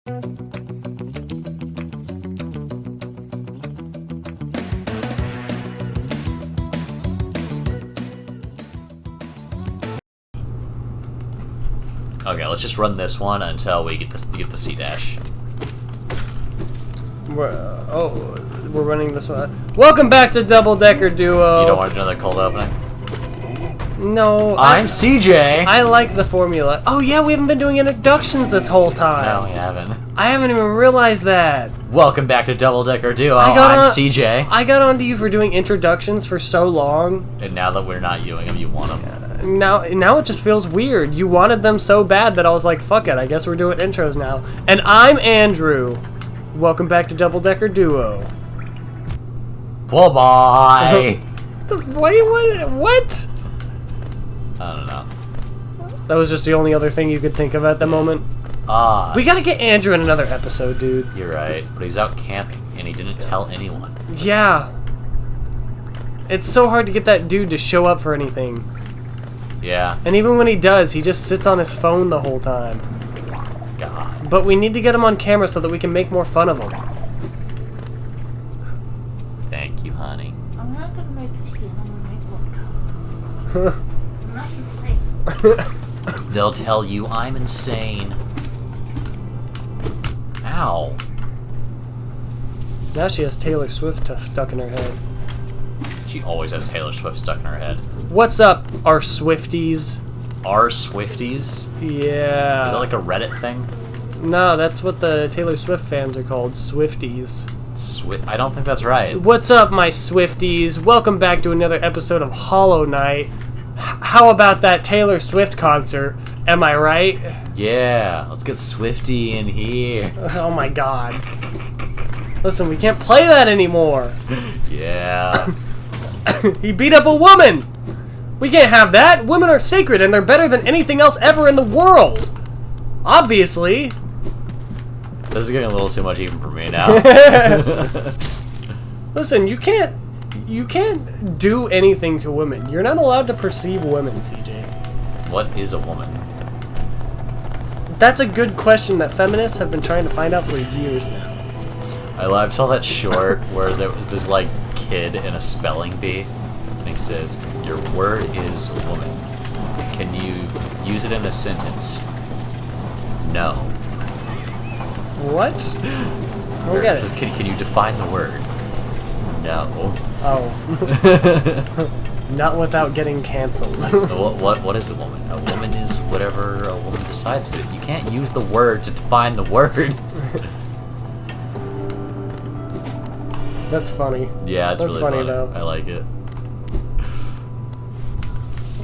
Okay, let's just run this one until we get the C dash. We're running this one. Welcome back to Double Decker Duo. You don't want another cold opening? No. I'm CJ. I like the formula. Oh yeah, we haven't been doing introductions this whole time. No, we haven't. I haven't even realized that. Welcome back to Double Decker Duo. I'm CJ. I got onto you for doing introductions for so long. And now that we're not doing them, you want them. Now it just feels weird. You wanted them so bad that I was like, fuck it, I guess we're doing intros now. And I'm Andrew. Welcome back to Double Decker Duo. Bye-bye. What? I don't know. That was just the only other thing you could think of at the moment? We gotta get Andrew in another episode, dude. You're right, but he's out camping, and he didn't tell anyone. Yeah. It's so hard to get that dude to show up for anything. Yeah. And even when he does, he just sits on his phone the whole time. God. But we need to get him on camera so that we can make more fun of him. Thank you, honey. I'm not gonna make tea, I'm gonna make vodka. I'm not insane. They'll tell you I'm insane. Ow. Now she has Taylor Swift stuck in her head. She always has Taylor Swift stuck in her head. What's up, our Swifties? Our Swifties? Yeah. Is that like a Reddit thing? No, that's what the Taylor Swift fans are called, Swifties. I don't think that's right. What's up, my Swifties? Welcome back to another episode of Hollow Knight. How about that Taylor Swift concert? Am I right? Yeah, let's get Swifty in here. Oh my god. Listen, we can't play that anymore. Yeah. He beat up a woman! We can't have that! Women are sacred and they're better than anything else ever in the world! Obviously! This is getting a little too much even for me now. Listen, you can't do anything to women. You're not allowed to perceive women, CJ. What is a woman? That's a good question that feminists have been trying to find out for years now. I saw that short where there was this like kid in a spelling bee, and he says, "Your word is woman. Can you use it in a sentence?" No. What? I don't get It says, can you define the word? No. Oh. Not without getting canceled. What is a woman? A woman is whatever a woman decides to. You can't use the word to define the word. That's funny. Yeah, it's That's really funny funny. though. I like it.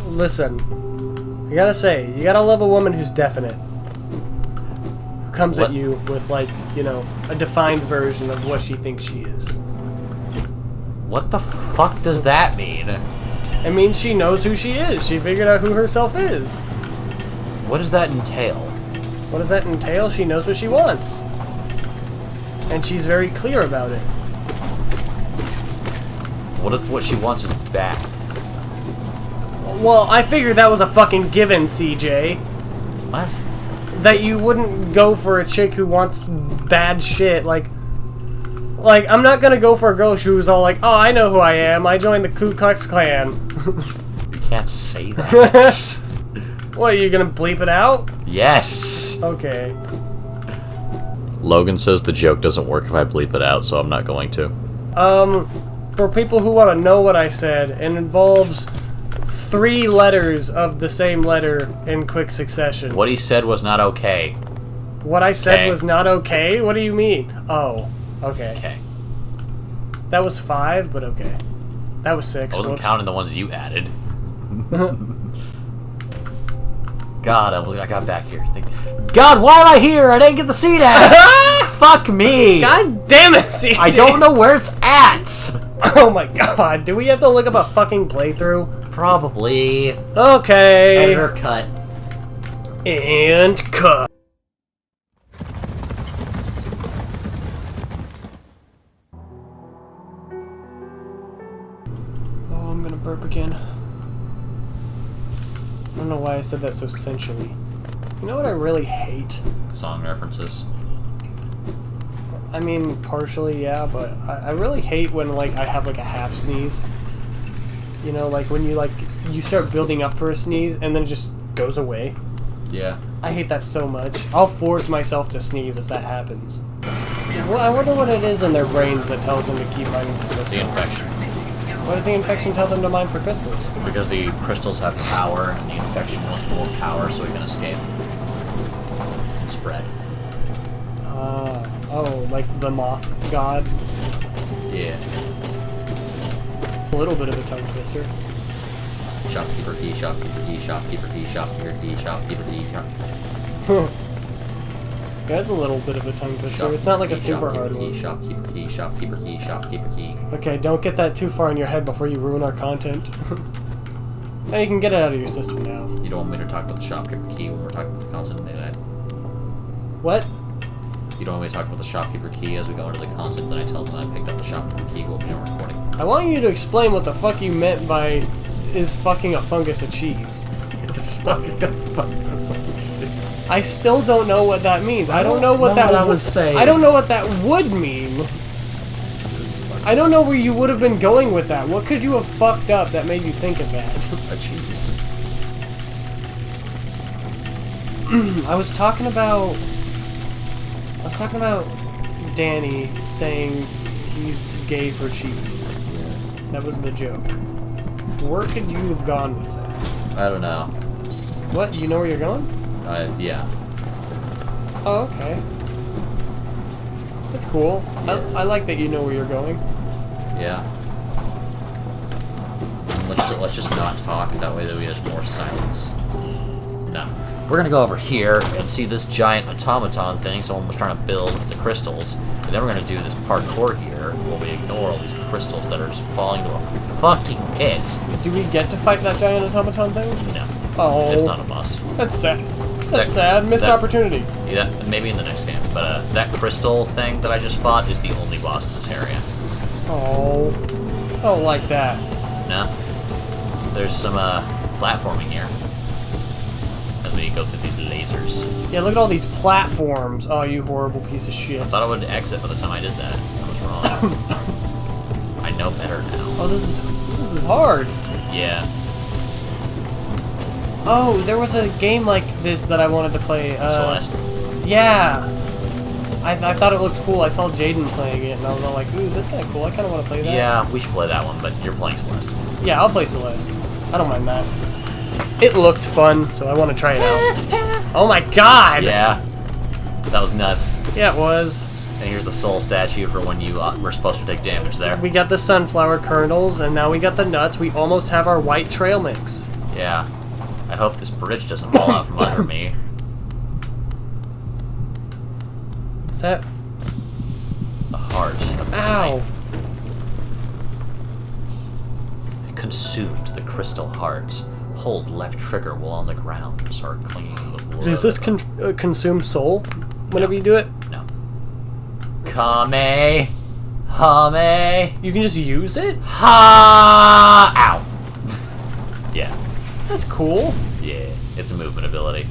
Listen, I gotta say, you gotta love a woman who's definite. Who comes at you with, like, you know, a defined version of what she thinks she is. What the fuck does that mean? It means she knows who she is. She figured out who herself is. What does that entail? What does that entail? She knows what she wants. And she's very clear about it. What if what she wants is bad? Well, I figured that was a fucking given, CJ. What? That you wouldn't go for a chick who wants bad shit. Like, I'm not gonna go for a girl who's all like, oh, I know who I am. I joined the Ku Klux Klan. You can't say that. What, are you gonna bleep it out? Yes. Okay. Logan says the joke doesn't work if I bleep it out, so I'm not going to. For people who want to know what I said, it involves 3 letters of the same letter in quick succession. What he said was not okay. What I said was not okay? What do you mean? Oh, okay. Okay. That was 5, but okay. That was 6. I wasn't Whoops. counting the ones you added. God, I got back here. God, why am I here? I didn't get the seat at. Fuck me. God damn it, CJ. I don't know where it's at. Oh my god, do we have to look up a fucking playthrough? Probably. Okay. Editor cut. And cut. Oh, I'm gonna burp again. I don't know why I said that so sensually. You know what I really hate? Song references. I mean, partially, yeah, but I really hate when, like, I have, like, a half sneeze. You know, like, when you, like, you start building up for a sneeze and then it just goes away. Yeah. I hate that so much. I'll force myself to sneeze if that happens. Well, I wonder what it is in their brains that tells them to keep mining for crystals. The infection. What does the infection tell them to mine for crystals? Because the crystals have power, and the infection wants more power so it can escape. And spread. Oh, like the moth god? Yeah. A little bit of a tongue twister. Shopkeeper key, shopkeeper key, shopkeeper key, shopkeeper key, shopkeeper key, That's a little bit of a tongue twister. It's not like a super hard one. Shopkeeper key, shopkeeper key, shopkeeper key. Okay, don't get that too far in your head before you ruin our content. Now you can get it out of your system now. You don't want me to talk about the shopkeeper key when we're talking about the constant internet. What? You don't want me to talk about the shopkeeper key as we go into the constant, then I tell them I picked up the shopkeeper key while we are recording. I want you to explain what the fuck you meant by is fucking a fungus a cheese. It's fucking a fungus a cheese. I still don't know what that means. I don't know what that I was saying. I don't know what that would mean. I don't know where you would have been going with that. What could you have fucked up that made you think of that? A cheese. I was talking about Danny saying he's gay for cheese. That was the joke. Where could you have gone with that? I don't know. What? You know where you're going? Yeah. Oh, okay. That's cool. Yeah. I like that you know where you're going. Yeah. Let's just not talk. That way there's more silence. No. We're gonna go over here and see this giant automaton thing someone was trying to build with the crystals. And then we're gonna do this parkour here where we ignore all these crystals that are just falling to a fucking pit. Do we get to fight that giant automaton thing? No. Oh. It's not a must. That's sad. That's sad. Missed opportunity. Yeah, maybe in the next game. But that crystal thing that I just fought is the only boss in this area. Oh. I don't like that. No? There's some platforming here. As we go through these lasers. Yeah, look at all these platforms. Oh, you horrible piece of shit. I thought I would exit by the time I did that. I was wrong. I know better now. Oh, this is hard. Yeah. Oh, there was a game like this that I wanted to play. Celeste. Yeah. I thought it looked cool. I saw Jaden playing it, and I was all like, ooh, that's kind of cool. I kind of want to play that. Yeah, we should play that one, but you're playing Celeste. Yeah, I'll play Celeste. I don't mind that. It looked fun, so I want to try it out. Oh my god! Yeah. That was nuts. Yeah, it was. And here's the soul statue for when you were supposed to take damage there. We got the sunflower kernels, and now we got the nuts. We almost have our white trail mix. Yeah. I hope this bridge doesn't fall out from under me. Is that... The heart of the Ow! Titan. It consumed the crystal heart. Hold left trigger while on the ground and start clinging to the wood. Does this consume soul whenever you do it? No. Kame. Hame. You can just use it? Ha! Ow. Yeah. That's cool. Yeah. It's a movement ability.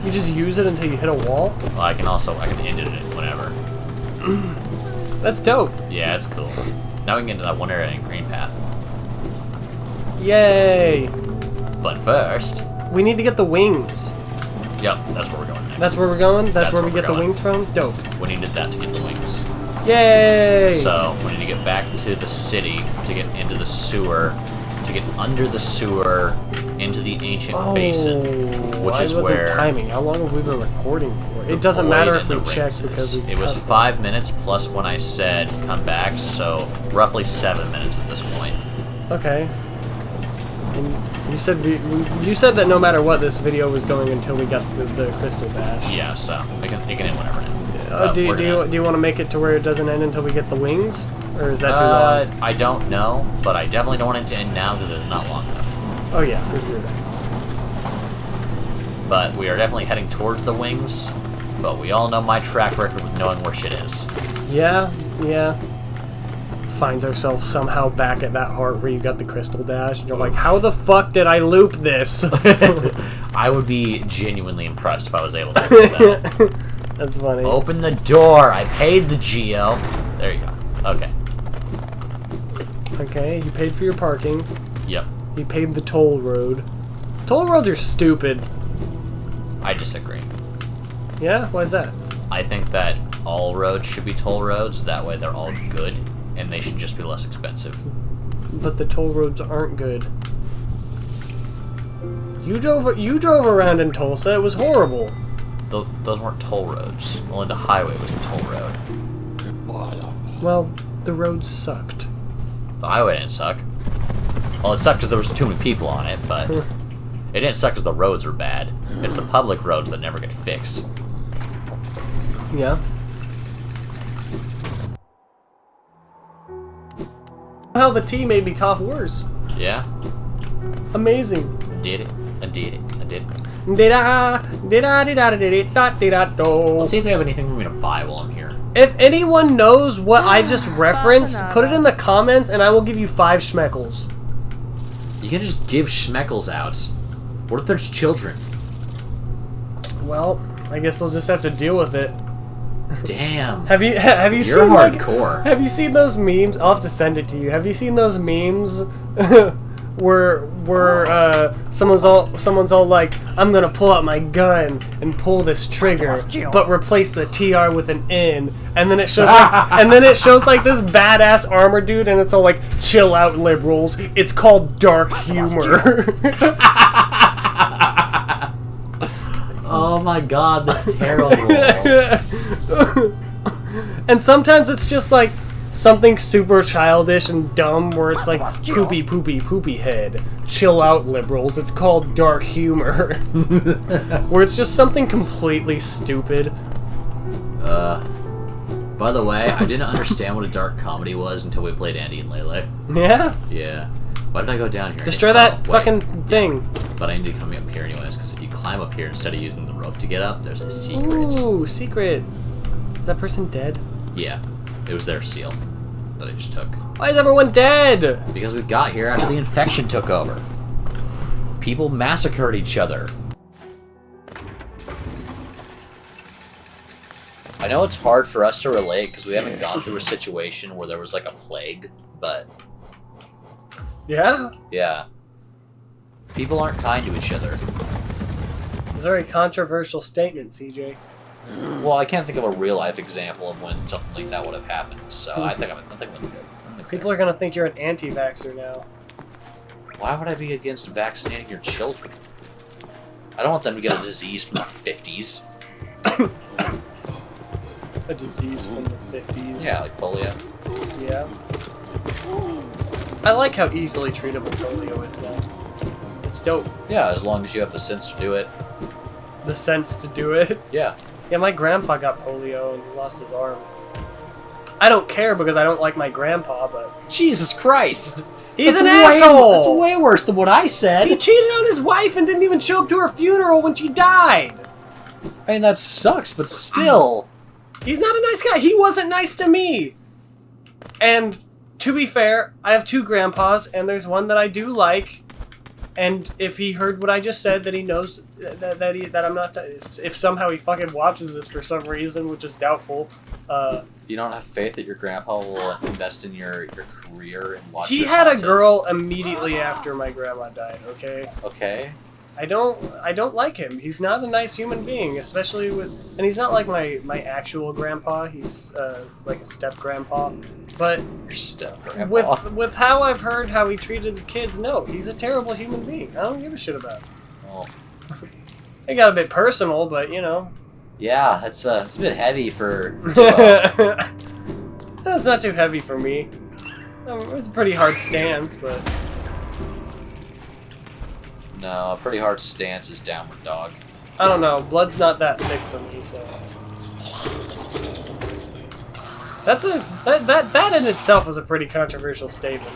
You just use it until you hit a wall? Well, I can end it whenever. That's dope. Yeah, it's cool. Now we can get into that one area in Green Path. Yay! But first... We need to get the wings. Yep, that's where we're going next. That's where we're going? That's where we where get we're the going. wings from? Dope. We needed that to get the wings. Yay! So, we need to get back to the city, to get into the sewer, to get under the sewer, into the ancient basin, which is where... timing. How long have we been recording for? It doesn't matter if we check because we... It was 5 minutes plus when I said come back, so roughly 7 minutes at this point. Okay. And you said that no matter what, this video was going until we got the crystal dash. Yeah, so it can end whenever now. Do you want to make it to where it doesn't end until we get the wings? Or is that too long? I don't know, but I definitely don't want it to end now because it's not long enough. Oh yeah, for sure. But we are definitely heading towards the wings, but we all know my track record with knowing where shit is. Yeah. Finds ourselves somehow back at that heart where you got the crystal dash, and you're like, how the fuck did I loop this? I would be genuinely impressed if I was able to do that. That's funny. Open the door. I paid the Geo. There you go. Okay. Okay, you paid for your parking. Yep. You paid the toll road. Toll roads are stupid. I disagree. Yeah? Why is that? I think that all roads should be toll roads. That way they're all good, and they should just be less expensive. But the toll roads aren't good. You drove around in Tulsa. It was horrible. Those weren't toll roads. Only the highway was the toll road. Well, the roads sucked. The highway didn't suck. Well, it sucked because there was too many people on it, but it didn't suck because the roads were bad. It's the public roads that never get fixed. Yeah. How the tea made me cough worse. Yeah? Amazing. Did it. I did it. I did it. Let's see if they have anything for me to buy while I'm here. If anyone knows what I just referenced, put it in the comments and I will give you 5 schmeckles. You can just give schmeckles out. What if there's children? Well, I guess we'll just have to deal with it. Damn. Have you You're seen hardcore. Have you seen those memes? I'll have to send it to you. Have you seen those memes where someone's all like, I'm gonna pull out my gun and pull this trigger, but replace the TR with an N, and then it shows like this badass armor dude, and it's all like, chill out, liberals. It's called dark humor. Oh my god, that's terrible. And sometimes it's just like something super childish and dumb where it's like poopy poopy poopy head. Chill out, liberals. It's called dark humor. Where it's just something completely stupid. By the way, I didn't understand what a dark comedy was until we played Andy and Lele. Yeah? Yeah. Why did I go down here? Destroy that wait. fucking thing. But I need to come up here anyways, because if you climb up here instead of using the rope to get up, there's a secret. Ooh, secret. Is that person dead? Yeah. It was their seal that I just took. Why is everyone dead? Because we got here after the infection took over. People massacred each other. I know it's hard for us to relate because we haven't gone through a situation where there was like a plague, but Yeah? yeah. People aren't kind to each other. It's a very controversial statement, CJ. Well, I can't think of a real life example of when something like that would have happened, so I think I'm good. People are gonna think you're an anti-vaxxer now. Why would I be against vaccinating your children? I don't want them to get a disease from the 50s. A disease from the 50s. Yeah, like polio. Yeah. I like how easily treatable polio is now. It's dope. Yeah, as long as you have the sense to do it. The sense to do it. Yeah. Yeah, my grandpa got polio and he lost his arm. I don't care because I don't like my grandpa, but Jesus Christ! he's That's an way, asshole! That's way worse than what I said! He cheated on his wife and didn't even show up to her funeral when she died! I mean, that sucks, but still... He's not a nice guy. He wasn't nice to me! And, to be fair, I have 2 grandpas, and there's one that I do like. And if he heard what I just said, that he knows that I'm not... If somehow he fucking watches this for some reason, which is doubtful... You don't have faith that your grandpa will invest in your career and watch He your had content? a girl immediately after my grandma died, okay? Okay. I don't like him. He's not a nice human being, especially with... And he's not like my actual grandpa. He's like a step-grandpa. But Your step-grandpa. with how I've heard how he treated his kids, no, he's a terrible human being. I don't give a shit about him. Well, It got a bit personal, but, you know. yeah, it's a bit heavy for Duo. That's not too heavy for me. It's a pretty hard stance, but... No, a pretty hard stance is downward dog. I don't know. Blood's not that thick for me, so... That in itself is a pretty controversial statement.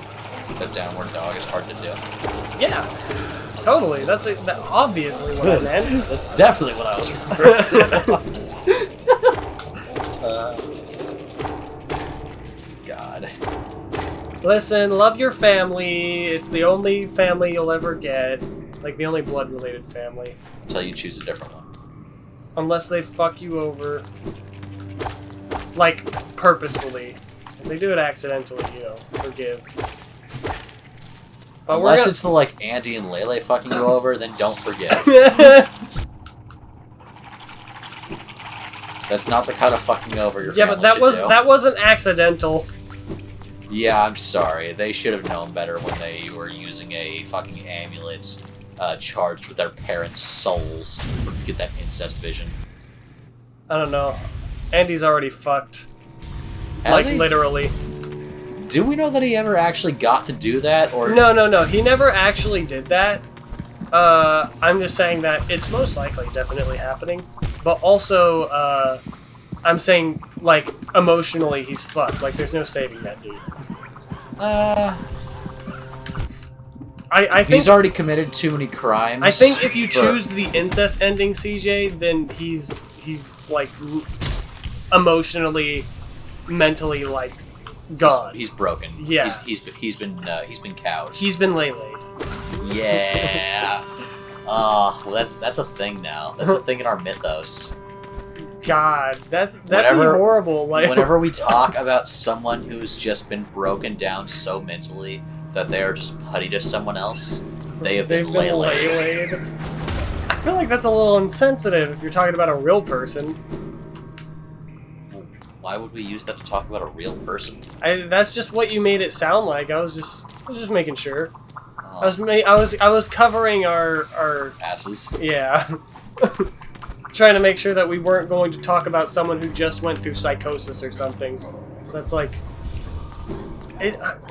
The downward dog is hard to do. Yeah, totally. That's obviously what I meant. That's definitely what I was referring to. God. Listen, love your family. It's the only family you'll ever get. Like, the only blood-related family. Until you choose a different one. Unless they fuck you over. Like, purposefully. If they do it accidentally, you know, forgive. But unless it's the, like, Andy and Lele fucking you over, then don't forgive. That's not the kind of fucking over your family should do. That wasn't accidental. Yeah, I'm sorry. They should have known better when they were using a fucking amulet charged with their parents' souls to get that incest vision. I don't know. Andy's already fucked. Has he? Literally. Do we know that he ever actually got to do that? Or No. He never actually did that. I'm just saying that it's most likely definitely happening. But also, I'm saying, like, emotionally he's fucked. Like, there's no saving that dude. I think he's already committed too many crimes. I think if you choose the incest ending, CJ, then he's like emotionally, mentally like gone. He's broken. Yeah. He's been cowed. He's been waylaid. Yeah. Oh, well, that's a thing now. That's a thing in our mythos. God, that'd be horrible. Like, whenever we talk about someone who's just been broken down so mentally that they are just putty to someone else, they've been waylaid. I feel like that's a little insensitive if you're talking about a real person. Why would we use that to talk about a real person? That's just what you made it sound like. I was just making sure. I was covering our asses. Yeah. Trying to make sure that we weren't going to talk about someone who just went through psychosis or something. So that's like...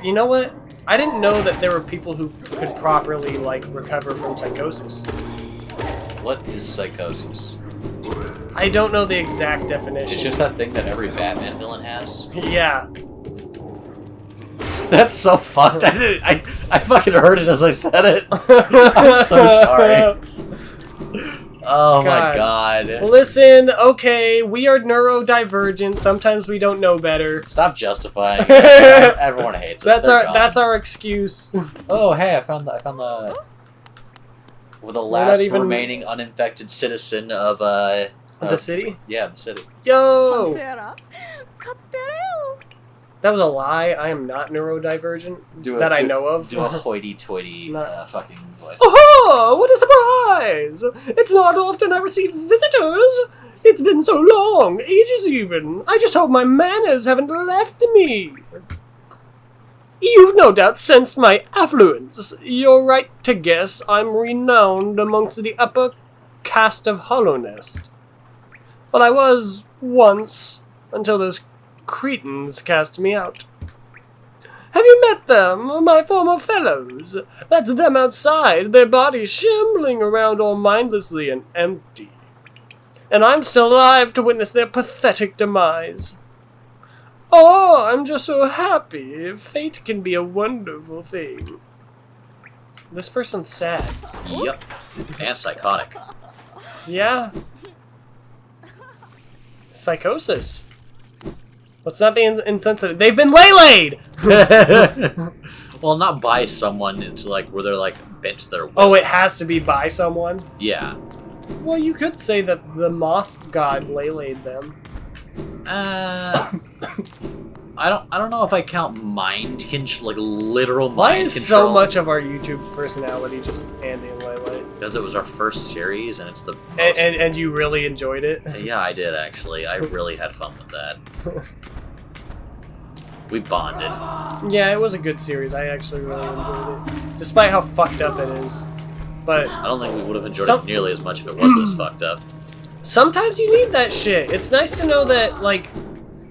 you know what? I didn't know that there were people who could properly, like, recover from psychosis. What is psychosis? I don't know the exact definition. It's just that thing that every Batman villain has. Yeah. That's so fucked. I fucking heard it as I said it. I'm so sorry. Oh my god. Listen, okay, we are neurodivergent. Sometimes we don't know better. Stop justifying it. Everyone hates us. That's our excuse. Oh, hey, I found the last remaining uninfected citizen of the city? Yeah, the city. Yo! That was a lie. I am not neurodivergent I know of. Do a hoity-toity fucking voice. Oh, what a surprise! It's not often I receive visitors. It's been so long, ages even. I just hope my manners haven't left me. You've no doubt sensed my affluence. You're right to guess I'm renowned amongst the upper caste of Hollownest. Well, I was once, until those cretins cast me out. Have you met them, my former fellows? That's them outside, their bodies shambling around all mindlessly and empty. And I'm still alive to witness their pathetic demise. Oh, I'm just so happy. Fate can be a wonderful thing. This person's sad. Yep. And psychotic. Yeah. Psychosis. Let's not be insensitive. They've been waylaid! Well, not by someone. It's like where they're like bent to their will. Oh, it has to be by someone? Yeah. Well, you could say that the moth god waylaid them. I don't know if I count mind control, like literal mind Why is control. so much of our YouTube personality just Andy and Lele? Because it was our first series, and it's the most... And you really enjoyed it? Yeah, I did, actually. I really had fun with that. We bonded. Yeah, it was a good series. I actually really enjoyed it. Despite how fucked up it is. But I don't think we would have enjoyed it nearly as much if it wasn't as fucked up. Sometimes you need that shit. It's nice to know that, like,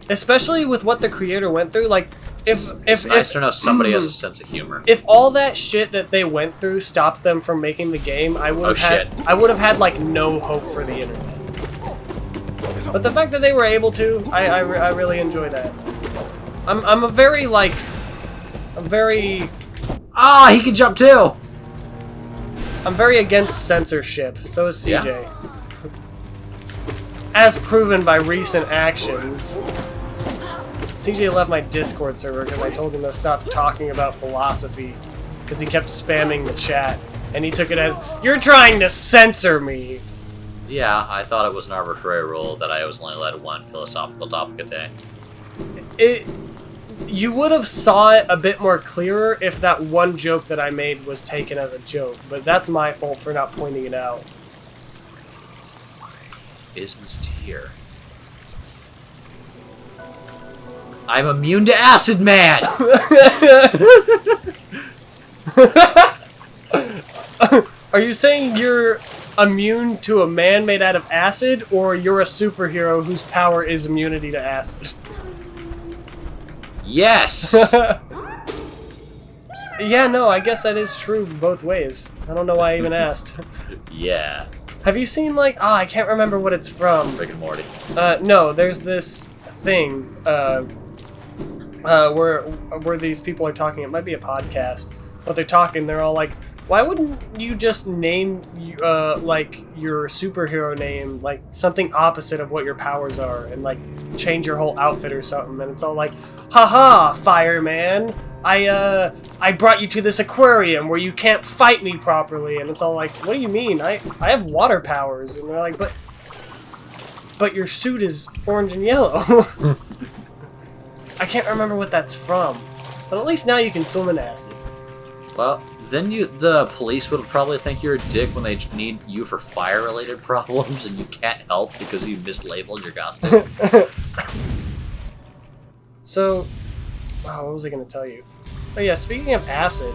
especially with what the creator went through, like, it's nice to know somebody has a sense of humor. If all that shit that they went through stopped them from making the game, I would have had like no hope for the internet. But the fact that they were able to, I really enjoy that. I'm a very Ah, he can jump too. I'm very against censorship. So is CJ. Yeah. As proven by recent actions. CJ left my Discord server because I told him to stop talking about philosophy because he kept spamming the chat, and he took it as, "You're trying to censor me." Yeah, I thought it was an arbitrary rule that I was only allowed one philosophical topic a day. You would have saw it a bit more clearer if that one joke that I made was taken as a joke, but that's my fault for not pointing it out. Ism's here. I'm immune to acid, man! Are you saying you're immune to a man made out of acid, or you're a superhero whose power is immunity to acid? Yes! Yeah, no, I guess that is true both ways. I don't know why I even asked. Yeah. Have you seen, like, I can't remember what it's from. Rick and Morty. No, there's this thing, where these people are talking. It might be a podcast, but they're talking. They're all like, "Why wouldn't you just name, like your superhero name, like something opposite of what your powers are, and like change your whole outfit or something?" And it's all like, "Haha, fireman! I brought you to this aquarium where you can't fight me properly." And it's all like, "What do you mean? I have water powers." And they're like, "But your suit is orange and yellow." I can't remember what that's from, but at least now you can swim in acid. Well, then the police would probably think you're a dick when they need you for fire-related problems and you can't help because you mislabeled your costume. So, wow, what was I going to tell you? Oh yeah, speaking of acid,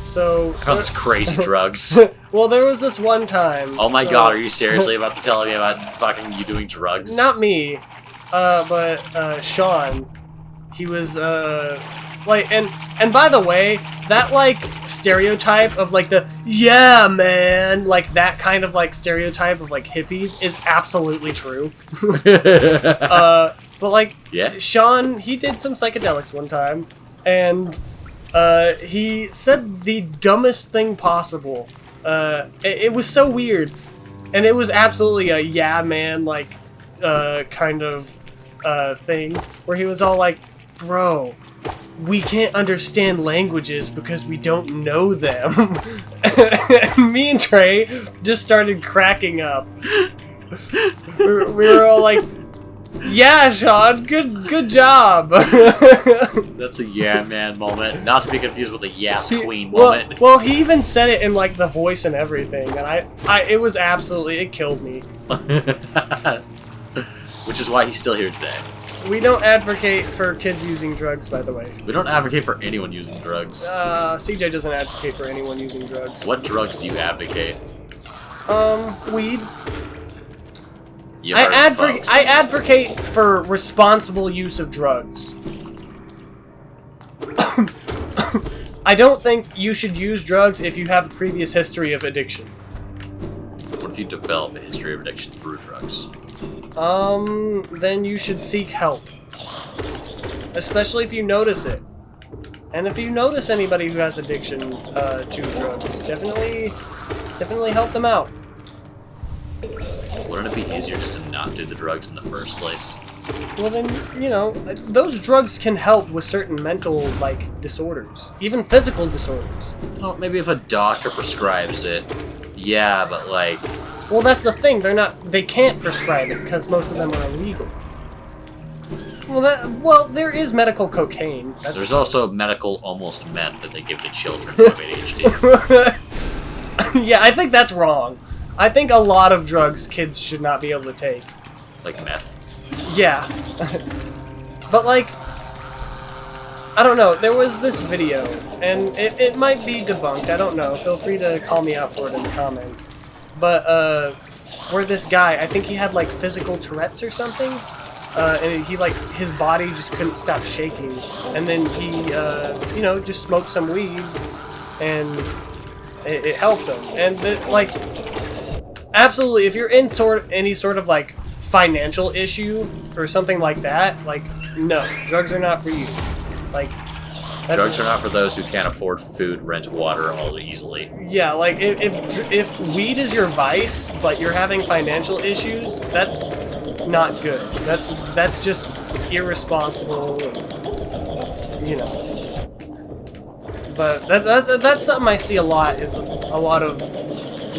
so... About this crazy drugs. Well, there was this one time... Oh my god, are you seriously about to tell me about fucking you doing drugs? Not me, but Sean, he was, like, and by the way, that, like, stereotype of, like, the, yeah, man, like, that kind of, like, stereotype of, like, hippies is absolutely true. But, like, yeah. Sean, he did some psychedelics one time, and, he said the dumbest thing possible. It was so weird, and it was absolutely a yeah, man, like, kind of, thing, where he was all like, bro, we can't understand languages because we don't know them. And me and Trey just started cracking up. We were all like, yeah, Sean, good job. That's a yeah man moment, not to be confused with a yes queen moment. Well, he even said it in like the voice and everything, and it was absolutely, it killed me. Which is why he's still here today. We don't advocate for kids using drugs, by the way. We don't advocate for anyone using drugs. CJ doesn't advocate for anyone using drugs. What drugs do you advocate? Weed. You heard it, folks. I advocate for responsible use of drugs. I don't think you should use drugs if you have a previous history of addiction. What if you develop a history of addiction through drugs? Then you should seek help. Especially if you notice it. And if you notice anybody who has addiction to drugs, definitely help them out. Wouldn't it be easier just to not do the drugs in the first place? Well then, you know, those drugs can help with certain mental, like, disorders. Even physical disorders. Well, maybe if a doctor prescribes it, yeah, but like... Well, that's the thing, they can't prescribe it, because most of them are illegal. Well, there is medical cocaine. There's also medical almost meth that they give to children who have ADHD. Yeah, I think that's wrong. I think a lot of drugs kids should not be able to take. Like meth. Yeah. But, like, I don't know, there was this video, and it might be debunked, I don't know, feel free to call me out for it in the comments. But, where this guy, I think he had, like, physical Tourette's or something, and he, like, his body just couldn't stop shaking, and then he, you know, just smoked some weed, and it helped him. And, like, absolutely, if you're in any sort of, like, financial issue or something like that, like, no, drugs are not for you. Like, drugs are not for those who can't afford food, rent, water all easily. Yeah, like, if weed is your vice, but you're having financial issues, that's not good. That's just irresponsible, you know. But that's something I see a lot, is a lot of,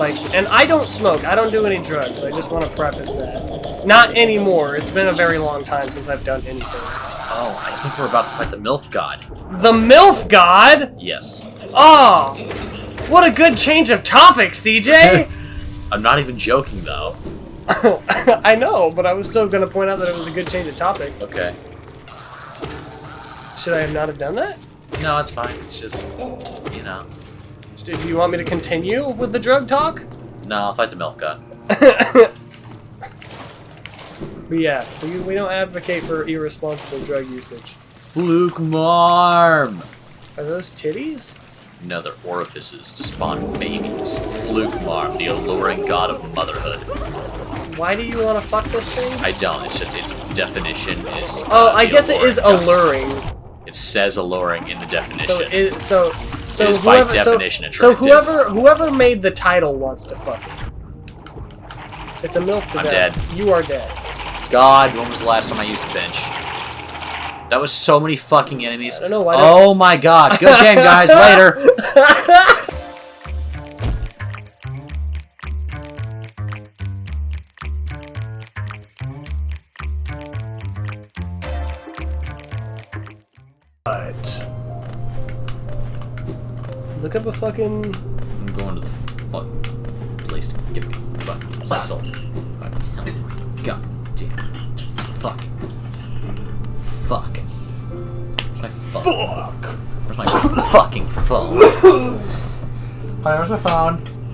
Like, and I don't smoke. I don't do any drugs. I just want to preface that. Not anymore. It's been a very long time since I've done anything. Oh, I think we're about to fight the MILF God. The MILF God? Yes. Oh, what a good change of topic, CJ! I'm not even joking, though. I know, but I was still going to point out that it was a good change of topic. Okay. Should I not have done that? No, it's fine. It's just, you know. Do you want me to continue with the drug talk? No, I'll fight the MILF God. But yeah, we don't advocate for irresponsible drug usage. FLUKE MARM! Are those titties? No, they're orifices to spawn babies. FLUKE MARM, the alluring god of motherhood. Why do you want to fuck this thing? I don't. It's just its definition is. Oh, I guess it is god. alluring. It says alluring in the definition. So it is so by whoever, definition so attractive. whoever made the title wants to fuck it. It's a MILF to I'm death. dead. You are dead. God, when was the last time I used a bench? That was so many fucking enemies. I don't know why. Oh my god. Good game, guys. Later. Look up a fucking. I'm going to the fucking place to get me fucking soul. Fucking hell. God damn it. Fuck. Fuck. Where's my phone? Fuck. Where's my fucking phone? Alright, where's my phone?